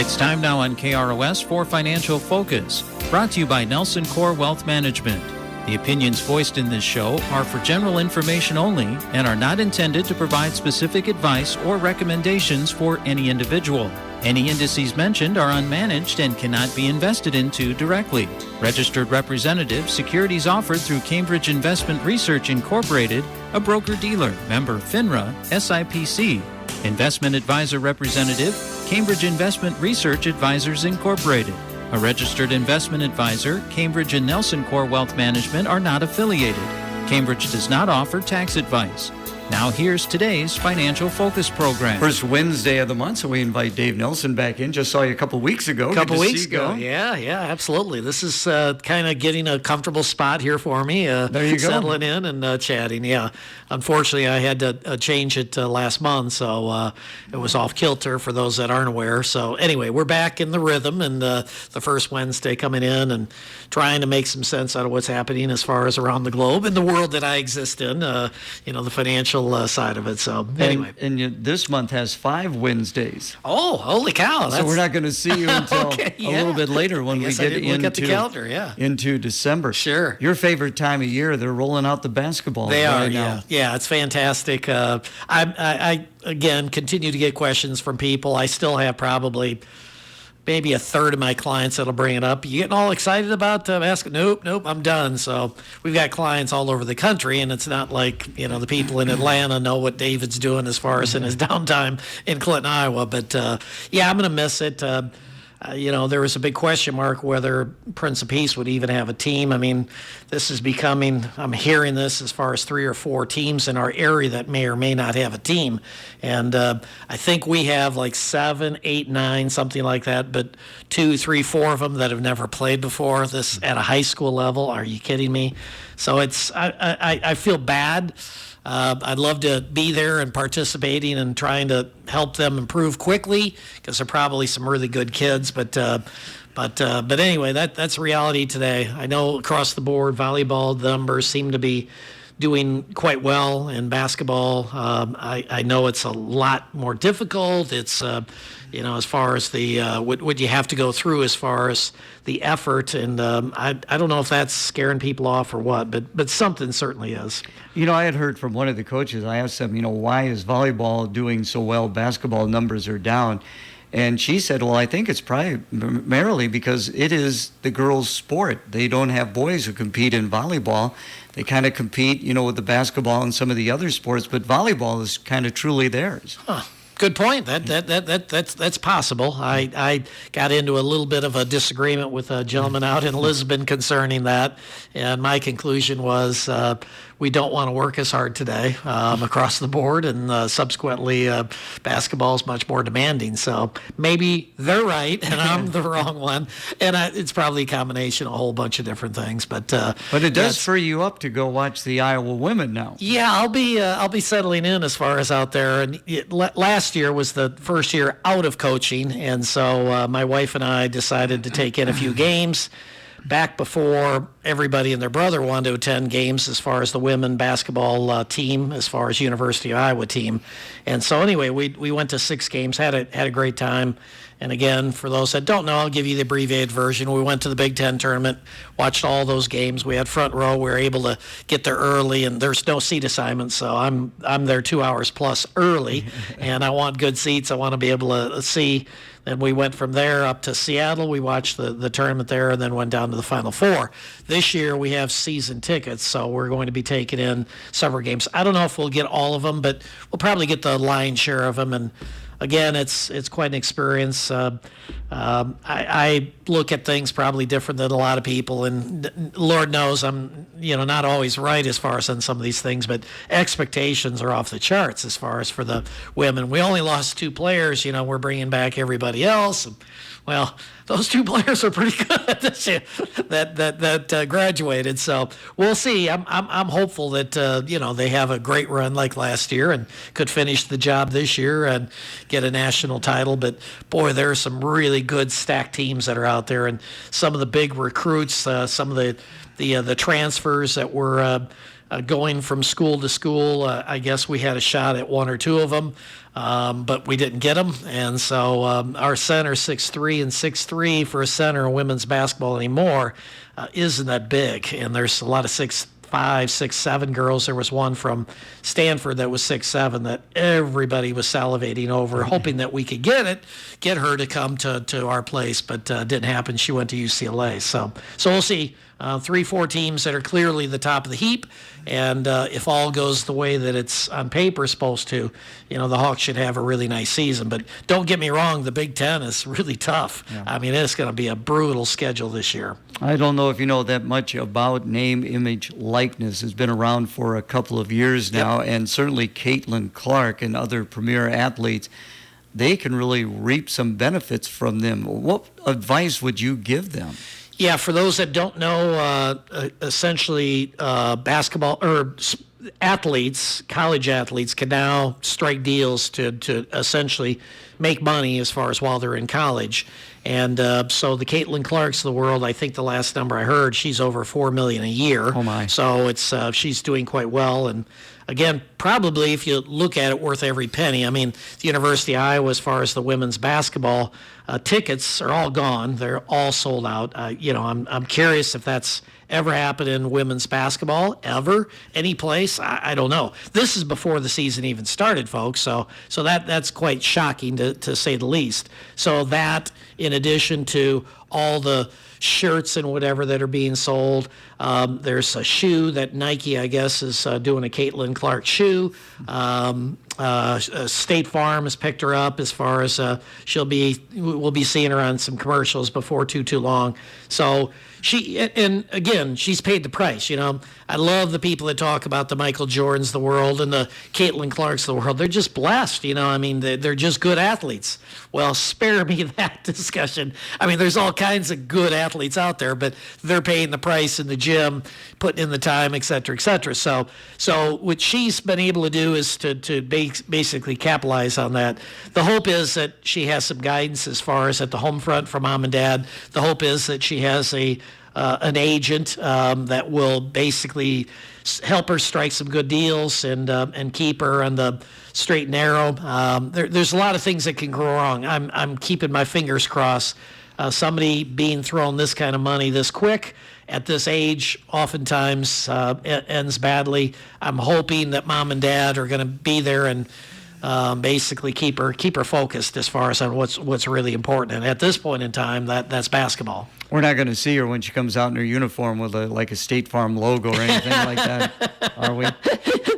It's time now on KROS for Financial Focus, brought to you by NelsonCorp Wealth Management. The opinions voiced in this show are for general information only and are not intended to provide specific advice or recommendations for any individual. Any indices mentioned are unmanaged and cannot be invested into directly. Registered representative, securities offered through Cambridge Investment Research Incorporated, a broker-dealer, member FINRA, SIPC. Investment advisor representative, Cambridge Investment Research Advisors Incorporated. A registered investment advisor, Cambridge and NelsonCorp Wealth Management are not affiliated. Cambridge does not offer tax advice. Now here's today's Financial Focus program. First Wednesday of the month, so we invite Dave Nelson back in. Just saw you a couple weeks ago. Yeah, absolutely. This is kind of getting a comfortable spot here for me. There you go. Settling in and chatting, yeah. Unfortunately, I had to change it last month, so it was off kilter for those that aren't aware. So anyway, we're back in the rhythm, and the first Wednesday coming in and trying to make some sense out of what's happening as far as around the globe in the world that I exist in, the financial side of it. So anyway. And this month has 5 Wednesdays. Oh, holy cow. So we're not going to see you until a little bit later when we get into December. Sure. Your favorite time of year, they're rolling out the basketball. They right are, now. Yeah, it's fantastic. I again, continue to get questions from people. I still have probably maybe a third of my clients that'll bring it up. You getting all excited about basketball? Nope, I'm done. So we've got clients all over the country, and it's not like, the people in Atlanta know what David's doing as far as in his downtime in Clinton, Iowa. But, I'm going to miss it. There was a big question mark whether Prince of Peace would even have a team. I mean, this is becoming, I'm hearing this as far as 3 or 4 teams in our area that may or may not have a team. And I think we have like 7, 8, 9, something like that, but 2, 3, 4 of them that have never played before this at a high school level. Are you kidding me? So I feel bad. I'd love to be there and participating and trying to help them improve quickly because they're probably some really good kids. But anyway, that's reality today. I know across the board, volleyball numbers seem to be doing quite well in basketball. I know it's a lot more difficult. It's as far as the what you have to go through as far as the effort, and I don't know if that's scaring people off or what, but something certainly is. I had heard from one of the coaches. I asked them, why is volleyball doing so well? Basketball numbers are down. And she said, well, I think it's primarily because it is the girls' sport. They don't have boys who compete in volleyball. They kind of compete, with the basketball and some of the other sports, but volleyball is kind of truly theirs. Huh. Good point. That's possible. I got into a little bit of a disagreement with a gentleman out in Lisbon concerning that, and my conclusion was we don't want to work as hard today across the board, and subsequently basketball is much more demanding. So maybe they're right and I'm the wrong one, and it's probably a combination of a whole bunch of different things. But it does free you up to go watch the Iowa women now. Yeah, I'll be settling in as far as out there. And last year was the first year out of coaching, and so my wife and I decided to take in a few games back before everybody and their brother wanted to attend games as far as the women basketball team, as far as University of Iowa team. And so anyway, we went to 6 games, had a great time. And again, for those that don't know, I'll give you the abbreviated version. We went to the Big Ten tournament, watched all those games. We had front row. We were able to get there early, and there's no seat assignment, so I'm there 2 hours plus early, and I want good seats. I want to be able to see. Then we went from there up to Seattle. We watched the tournament there and then went down to the Final Four. This year we have season tickets, so we're going to be taking in several games. I don't know if we'll get all of them, but we'll probably get the lion's share of them. And again, it's quite an experience. I look at things probably different than a lot of people, and Lord knows I'm not always right as far as on some of these things, but expectations are off the charts as far as for the women. We only lost 2 players. We're bringing back everybody else. Well, those 2 players are pretty good this year that graduated. So we'll see. I'm hopeful that they have a great run like last year and could finish the job this year and get a national title. But boy, there are some really good stacked teams that are out there, and some of the big recruits, some of the transfers that were going from school to school. I guess we had a shot at one or two of them, but we didn't get them. And so our center 6'3" and 6'3" for a center in women's basketball anymore isn't that big. And there's a lot of 6'5", 6'7" girls. There was one from Stanford that was 6'7" that everybody was salivating over, hoping that we could get her to come to our place, but didn't happen. She went to UCLA. So we'll see. 3-4 teams that are clearly the top of the heap, and if all goes the way that it's on paper supposed to, the Hawks should have a really nice season. But don't get me wrong, the Big Ten is really tough. Yeah. I mean, it's going to be a brutal schedule this year. I don't know if you know that much about name, image, likeness. Has been around for a couple of years now, and certainly Caitlin Clark and other premier athletes, they can really reap some benefits from them. What advice would you give them? Yeah, for those that don't know, essentially basketball or athletes, college athletes can now strike deals to essentially make money as far as while they're in college. And so the Caitlin Clarks of the world, I think the last number I heard, she's over $4 million a year. Oh my! So it's she's doing quite well, and again, probably if you look at it, worth every penny. I mean, the University of Iowa, as far as the women's basketball tickets, are all gone. They're all sold out. I'm curious if that's ever happened in women's basketball, ever, any place. I don't know. This is before the season even started, folks. So that's quite shocking to say the least. So that, in addition to all the shirts and whatever that are being sold. There's a shoe that Nike, I guess, is doing a Caitlin Clark shoe. State Farm has picked her up as far as we'll be seeing her on some commercials before too long. So and again, she's paid the price. I love the people that talk about the Michael Jordans of the world and the Caitlin Clarks of the world. They're just blessed. I mean, they're just good athletes. Well, spare me that discussion. I mean, there's all kinds of good athletes out there, but they're paying the price in the gym, putting in the time, et cetera, et cetera. So what she's been able to do is to basically capitalize on that. The hope is that she has some guidance as far as at the home front from mom and dad. The hope is that she has an agent that will basically help her strike some good deals and keep her on the straight and narrow. There's a lot of things that can go wrong. I'm keeping my fingers crossed. Somebody being thrown this kind of money this quick at this age oftentimes ends badly. I'm hoping that mom and dad are going to be there and basically keep her focused as far as on what's really important. And at this point in time, that's basketball. We're not going to see her when she comes out in her uniform with a State Farm logo or anything like that, are we?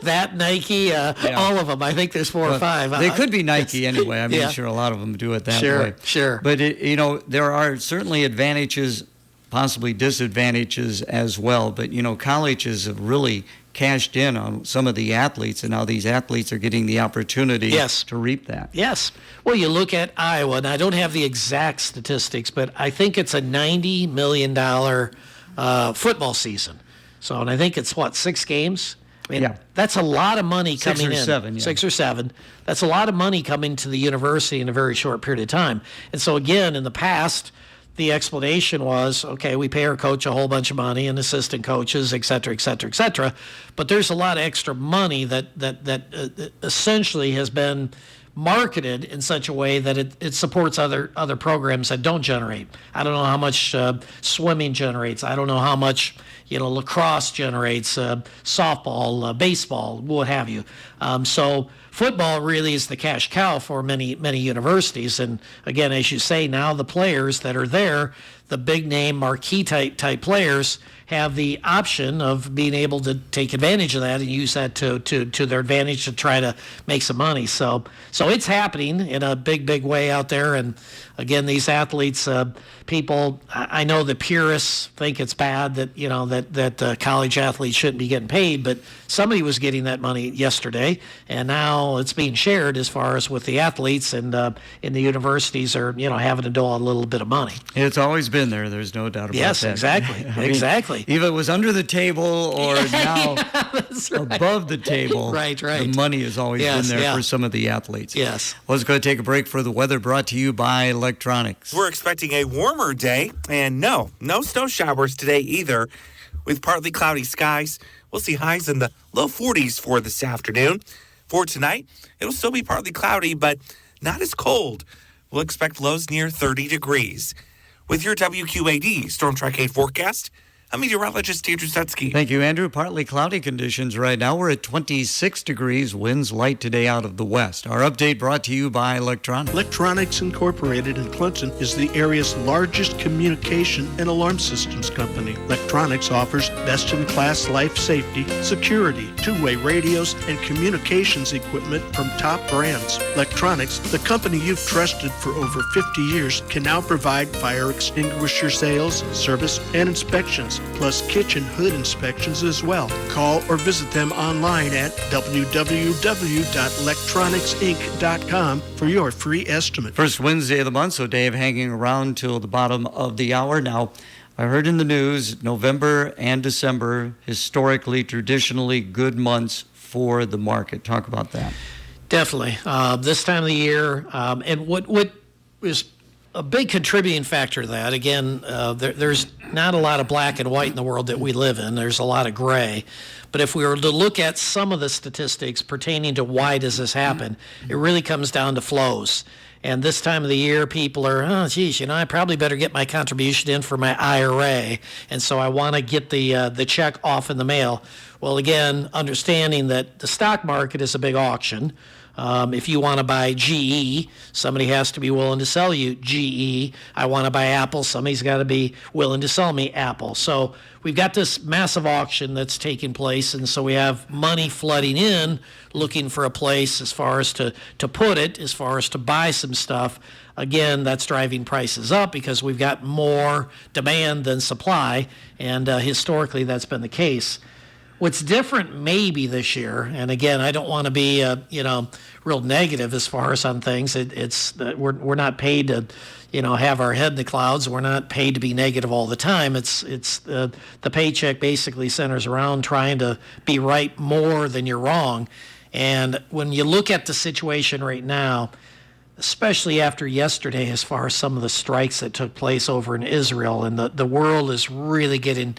That, Nike, all of them. I think there's 4 or 5. They could be Nike anyway. I mean, sure, a lot of them do it that way. Sure. But, there are certainly advantages, possibly disadvantages as well. But, colleges have really cashed in on some of the athletes, and now these athletes are getting the opportunity to reap that. Yes. Well, you look at Iowa, and I don't have the exact statistics, but I think it's a $90 million football season. So, and I think it's, 6 games? I mean, that's a lot of money coming in. 6 or 7, 6 or 7. That's a lot of money coming to the university in a very short period of time. And so, again, in the past, the explanation was, okay, we pay our coach a whole bunch of money and assistant coaches, et cetera, et cetera, et cetera. But there's a lot of extra money that essentially has been marketed in such a way that it supports other programs that don't generate. I don't know how much swimming generates. I don't know how much lacrosse generates, softball, baseball, what have you. So football really is the cash cow for many universities. And again, as you say, now the players that are there, the big name marquee type players, have the option of being able to take advantage of that and use that to their advantage to try to make some money. So it's happening in a big way out there. And again, these athletes, people, I know the purists think it's bad that that college athletes shouldn't be getting paid, but somebody was getting that money yesterday, and now it's being shared as far as with the athletes, and in the universities are having to dole a little bit of money. It's always been there. There's no doubt about that. Yes, exactly. Exactly. If it was under the table or now that's right. above the table, right. The money has always been there for some of the athletes. Yes. Well, let's go take a break for the weather, brought to you by Electronics. We're expecting a warmer day, and no snow showers today either. With partly cloudy skies, We'll see highs in the low 40s for this afternoon. For tonight, it'll still be partly cloudy, but not as cold. We'll expect lows near 30 degrees. With your WQAD Storm Track 8 forecast, I'm meteorologist Andrew Sutsky. Thank you, Andrew. Partly cloudy conditions right now. We're at 26 degrees. Winds light today out of the west. Our update brought to you by Electronics. Electronics Incorporated in Clinton is the area's largest communication and alarm systems company. Electronics offers best-in-class life safety, security, two-way radios, and communications equipment from top brands. Electronics, the company you've trusted for over 50 years, can now provide fire extinguisher sales, service, and inspections, plus kitchen hood inspections as well. Call or visit them online at www.electronicsinc.com for your free estimate. First Wednesday of the month, so Dave hanging around till the bottom of the hour. Now, I heard in the news, November and December, historically, traditionally good months for the market. Talk about that. Definitely. This time of the year, and what is a big contributing factor to that, again, there's not a lot of black and white in the world that we live in. There's a lot of gray. But if we were to look at some of the statistics pertaining to why does this happen, it really comes down to flows. And this time of the year, people are, I probably better get my contribution in for my IRA. And so I want to get the check off in the mail. Well, again, understanding that the stock market is a big auction. If you want to buy GE, somebody has to be willing to sell you GE. I want to buy Apple, somebody's got to be willing to sell me Apple. So we've got this massive auction that's taking place, and so we have money flooding in, looking for a place as far as to put it, as far as to buy some stuff. Again, that's driving prices up because we've got more demand than supply, and historically that's been the case. What's different maybe this year, and again, I don't want to be real negative as far as on things. It's we're not paid to have our head in the clouds. We're not paid to be negative all the time. It's the paycheck basically centers around trying to be right more than you're wrong. And when you look at the situation right now, especially after yesterday, as far as some of the strikes that took place over in Israel, and the world is really getting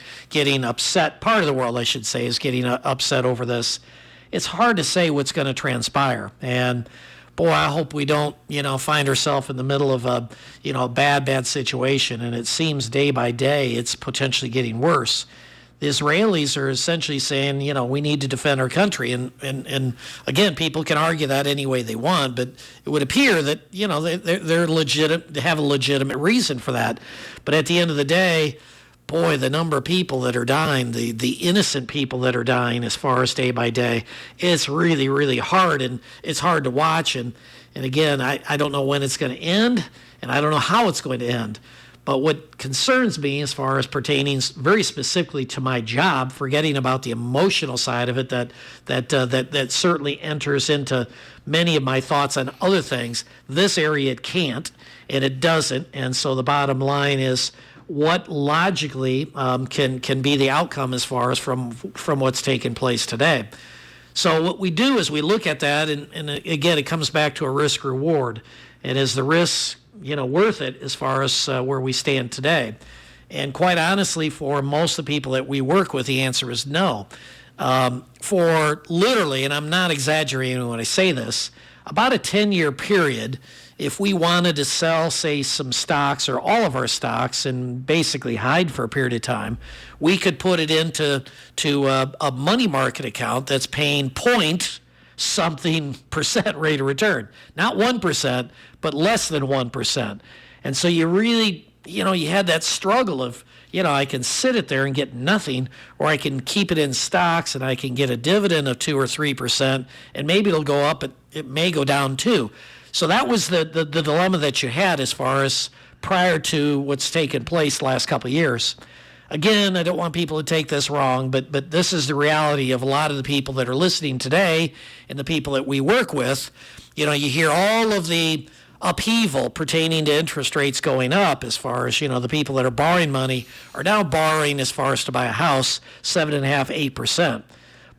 upset. Part of the world, I should say, is getting upset over this. It's hard to say what's going to transpire. And boy, I hope we don't, find ourselves in the middle of a, bad situation. And it seems day by day it's potentially getting worse. The Israelis are essentially saying, we need to defend our country. And again, people can argue that any way they want, but it would appear that, they're legit, they have a legitimate reason for that. But at the end of the day, boy, the number of people that are dying, the innocent people that are dying as far as day by day, it's really, really hard, and it's hard to watch. And again, I don't know when it's going to end, and I don't know how it's going to end. But what concerns me as far as pertaining very specifically to my job, forgetting about the emotional side of it that certainly enters into many of my thoughts on other things, this area it can't and it doesn't. And so the bottom line is what logically can be the outcome as far as from what's taking place today. So what we do is we look at that, and again, it comes back to a risk reward. And is the risk worth it as far as where we stand today? And quite honestly, for most of the people that we work with, the answer is no. For literally, and I'm not exaggerating when I say this, about a 10-year period, if we wanted to sell, say, some stocks or all of our stocks and basically hide for a period of time, we could put it into a money market account that's paying something% rate of return. Not 1%, but less than 1%. And so you really, you had that struggle of, I can sit it there and get nothing, or I can keep it in stocks and I can get a dividend of 2 or 3%, and maybe it'll go up, but it may go down too. So that was the dilemma that you had as far as prior to what's taken place the last couple of years. Again, I don't want people to take this wrong, but this is the reality of a lot of the people that are listening today and the people that we work with. You hear all of the upheaval pertaining to interest rates going up as far as, the people that are borrowing money are now borrowing as far as to buy a house, 7.5%, 8%.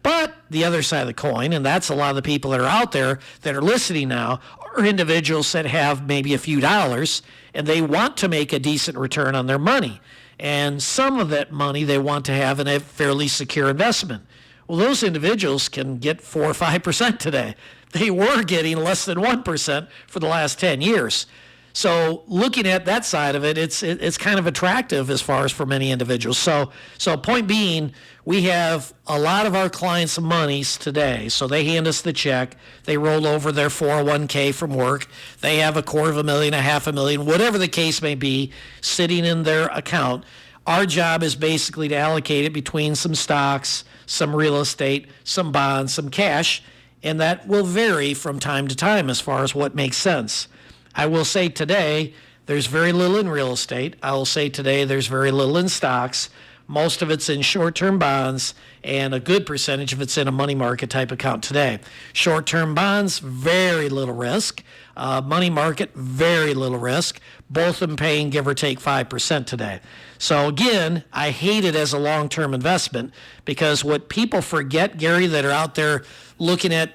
But the other side of the coin, and that's a lot of the people that are out there that are listening now, are individuals that have maybe a few dollars and they want to make a decent return on their money. And some of that money they want to have in a fairly secure investment. Well, those individuals can get 4 or 5% today. They were getting less than 1% for the last 10 years. So looking at that side of it, it's kind of attractive as far as for many individuals. So point being, we have a lot of our clients' monies today. So they hand us the check. They roll over their 401k from work. They have $250,000, $500,000, whatever the case may be, sitting in their account. Our job is basically to allocate it between some stocks, some real estate, some bonds, some cash, and that will vary from time to time as far as what makes sense. I will say today, there's very little in real estate. I will say today, there's very little in stocks. Most of it's in short-term bonds, and a good percentage of it's in a money market type account today. Short-term bonds, very little risk. Money market, very little risk. Both of them paying give or take 5% today. So again, I hate it as a long-term investment because what people forget, Gary, that are out there looking at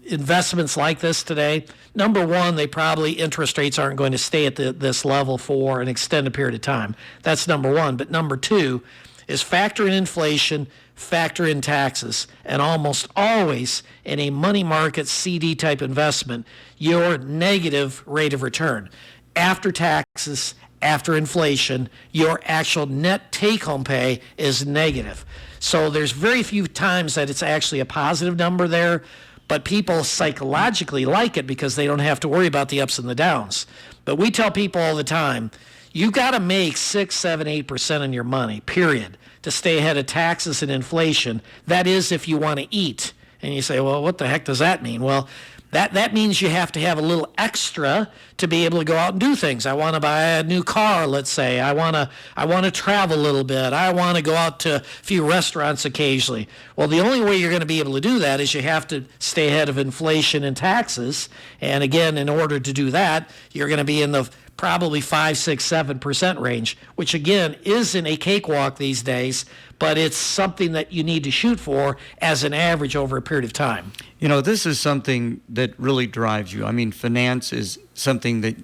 investments like this today, number one, they probably interest rates aren't going to stay at this level for an extended period of time. That's number one. But number two is factor in inflation, factor in taxes, and almost always in a money market CD type investment, your negative rate of return. After taxes, after inflation, your actual net take-home pay is negative. So there's very few times that it's actually a positive number there, but people psychologically like it because they don't have to worry about the ups and the downs. But we tell people all the time, you got to make 6, 7, 8% on your money, period, to stay ahead of taxes and inflation. That is if you want to eat. And you say, well, what the heck does that mean? Well, that means you have to have a little extra to be able to go out and do things. I want to buy a new car, let's say. I want to travel a little bit. I want to go out to a few restaurants occasionally. Well, the only way you're going to be able to do that is you have to stay ahead of inflation and taxes. And again, in order to do that, you're going to be in the probably 5, 6, 7% range, which again isn't a cakewalk these days, but it's something that you need to shoot for as an average over a period of time. You know, this is something that really drives you. I mean, finance is something that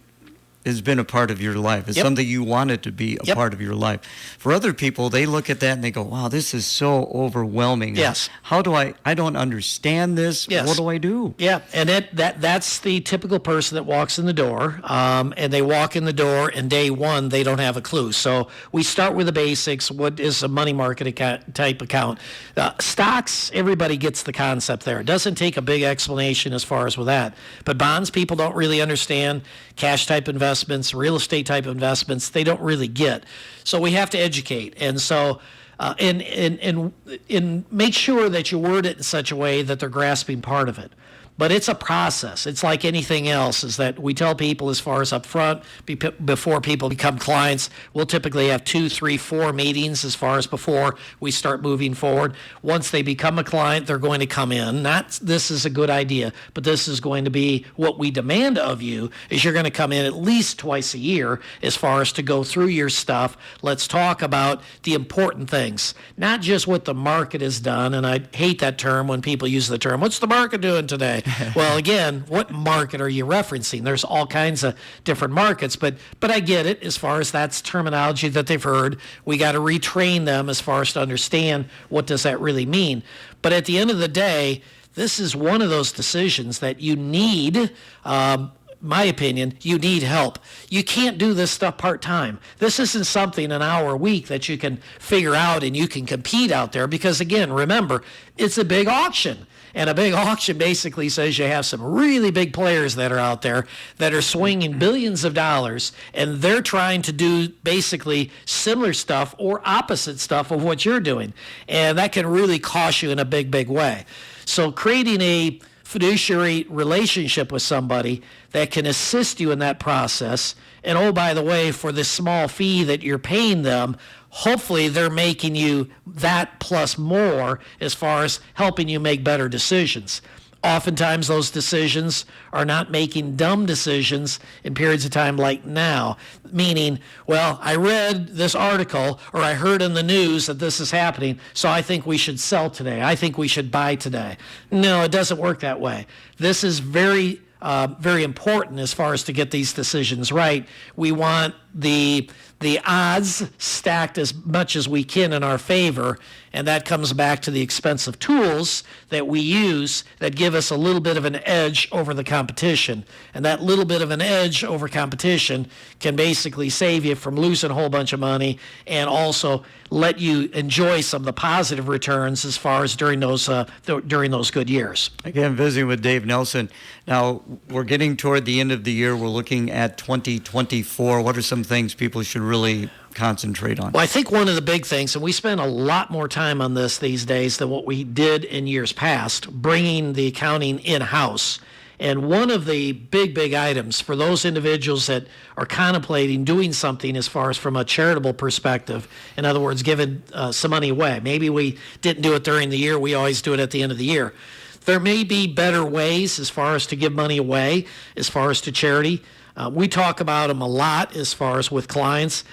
has been a part of your life. It's something you wanted to be a part of your life. For other people, they look at that and they go, wow, this is so overwhelming. Yes. How do I don't understand this. Yes. What do I do? Yeah, and that's the typical person that walks in the door, and they walk in the door, and day one, they don't have a clue. So we start with the basics. What is a money market type account? Stocks, everybody gets the concept there. It doesn't take a big explanation as far as with that. But bonds, people don't really understand. Cash type investments, real estate type investments, they don't really get. So we have to educate. And so and make sure that you word it in such a way that they're grasping part of it. But it's a process. It's like anything else, is that we tell people as far as up front, before people become clients, we'll typically have 2, 3, 4 meetings as far as before we start moving forward. Once they become a client, they're going to come in. Not this is a good idea, but this is going to be what we demand of you, is you're going to come in at least twice a year as far as to go through your stuff. Let's talk about the important things, not just what the market has done. And I hate that term when people use the term, what's the market doing today? Well, again, what market are you referencing? There's all kinds of different markets, but I get it as far as that's terminology that they've heard. We got to retrain them as far as to understand what does that really mean. But at the end of the day, this is one of those decisions that you need, my opinion, you need help. You can't do this stuff part-time. This isn't something an hour a week that you can figure out and you can compete out there because, again, remember, it's a big auction. And a big auction basically says you have some really big players that are out there that are swinging billions of dollars, and they're trying to do basically similar stuff or opposite stuff of what you're doing. And that can really cost you in a big, big way. So creating a fiduciary relationship with somebody that can assist you in that process, and oh, by the way, for the small fee that you're paying them, hopefully they're making you that plus more as far as helping you make better decisions. Oftentimes those decisions are not making dumb decisions in periods of time like now, meaning, well, I read this article or I heard in the news that this is happening, so I think we should sell today. I think we should buy today. No, it doesn't work that way. This is very important as far as to get these decisions right. We want the the odds stacked as much as we can in our favor, and that comes back to the expensive tools that we use that give us a little bit of an edge over the competition. And that little bit of an edge over competition can basically save you from losing a whole bunch of money and also let you enjoy some of the positive returns as far as during those good years. Again, visiting with Dave Nelson. Now, we're getting toward the end of the year. We're looking at 2024. What are some things people should really concentrate on? Well, I think one of the big things, and we spend a lot more time on this these days than what we did in years past, bringing the accounting in-house. And one of the big items for those individuals that are contemplating doing something as far as from a charitable perspective, in other words, giving some money away. Maybe we didn't do it during the year. We always do it at the end of the year. There may be better ways as far as to give money away, as far as to charity. We talk about them a lot as far as with clients.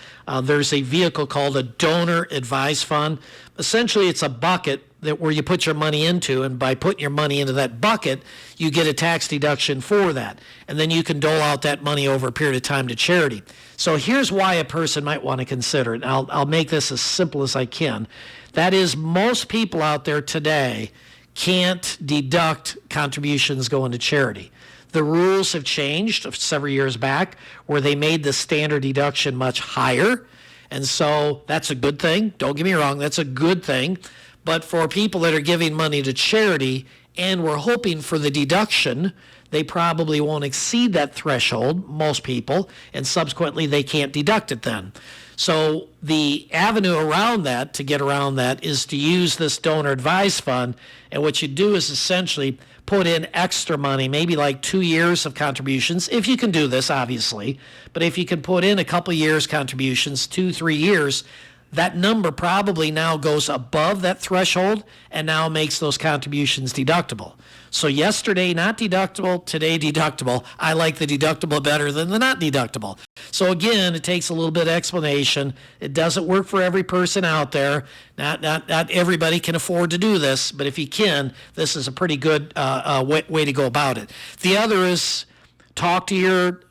There's a vehicle called a donor advised fund. Essentially, it's a bucket where you put your money into, and by putting your money into that bucket, you get a tax deduction for that. And then you can dole out that money over a period of time to charity. So here's why a person might want to consider it. And I'll make this as simple as I can. That is, most people out there today can't deduct contributions going to charity. The rules have changed several years back where they made the standard deduction much higher. And so that's a good thing. Don't get me wrong, that's a good thing. But for people that are giving money to charity and we're hoping for the deduction, they probably won't exceed that threshold, most people, and subsequently they can't deduct it then. So the avenue around that, to get around that, is to use this donor advised fund. And what you do is essentially put in extra money, maybe like 2 years of contributions, if you can do this, obviously. But if you can put in a couple years contributions, 2-3 years, that number probably now goes above that threshold and now makes those contributions deductible. So yesterday not deductible, today deductible. I like the deductible better than the not deductible. So again, it takes a little bit of explanation. It doesn't work for every person out there. Not everybody can afford to do this, but if you can, this is a pretty good way to go about it. The other is talk to your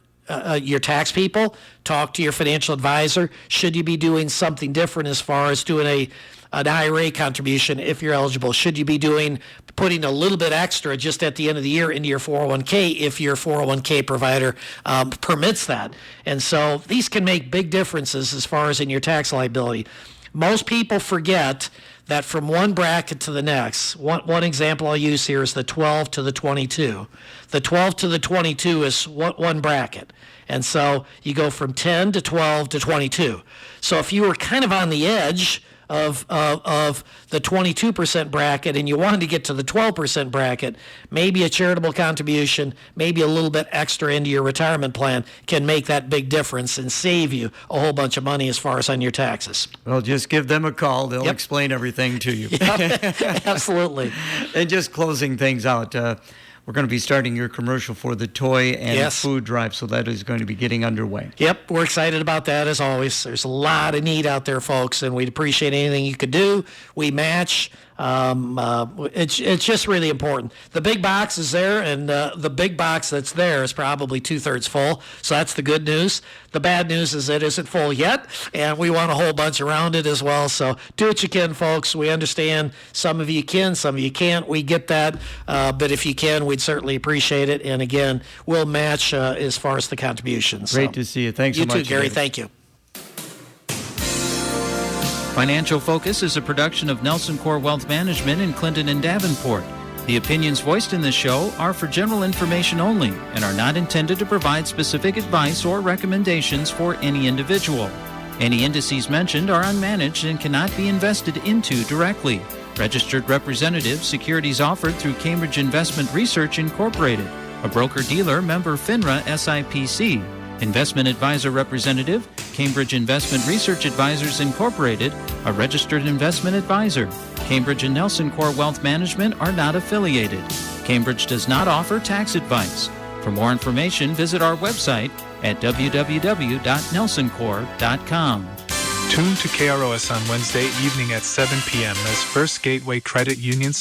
tax people, talk to your financial advisor. Should you be doing something different as far as doing an IRA contribution if you're eligible? Should you be putting a little bit extra just at the end of the year into your 401k if your 401k provider permits that? And so these can make big differences as far as in your tax liability. Most people forget that from one bracket to the next, one example I'll use here is the 12 to the 22. The 12 to the 22 is one bracket. And so you go from 10 to 12 to 22. So if you were kind of on the edge of the 22% bracket and you wanted to get to the 12% bracket, maybe a charitable contribution, maybe a little bit extra into your retirement plan can make that big difference and save you a whole bunch of money as far as on your taxes. Well, just give them a call. They'll explain everything to you. Yep. Absolutely. And just closing things out, we're going to be starting your commercial for the toy and food drive, so that is going to be getting underway. Yep, we're excited about that as always. There's a lot of need out there, folks, and we'd appreciate anything you could do. We match. It's just really important. The big box is there, and the big box that's there is probably 2/3 full, so that's the good news. The bad news is it isn't full yet, and we want a whole bunch around it as well. So do what you can, folks. We understand some of you can, some of you can't. We get that, but if you can, we'd certainly appreciate it. And again, we'll match as far as the contributions. Great to see you. Thanks so much. You too, Gary. David. Thank you. Financial Focus is a production of NelsonCorp Wealth Management in Clinton and Davenport. The opinions voiced in this show are for general information only and are not intended to provide specific advice or recommendations for any individual. Any indices mentioned are unmanaged and cannot be invested into directly. Registered representative, securities offered through Cambridge Investment Research Incorporated, a broker-dealer member FINRA SIPC. Investment advisor representative, Cambridge Investment Research Advisors Incorporated, a registered investment advisor. Cambridge and NelsonCorp Wealth Management are not affiliated. Cambridge does not offer tax advice. For more information, visit our website at www.nelsoncorp.com. Tune to KROS on Wednesday evening at 7 p.m. as First Gateway Credit Union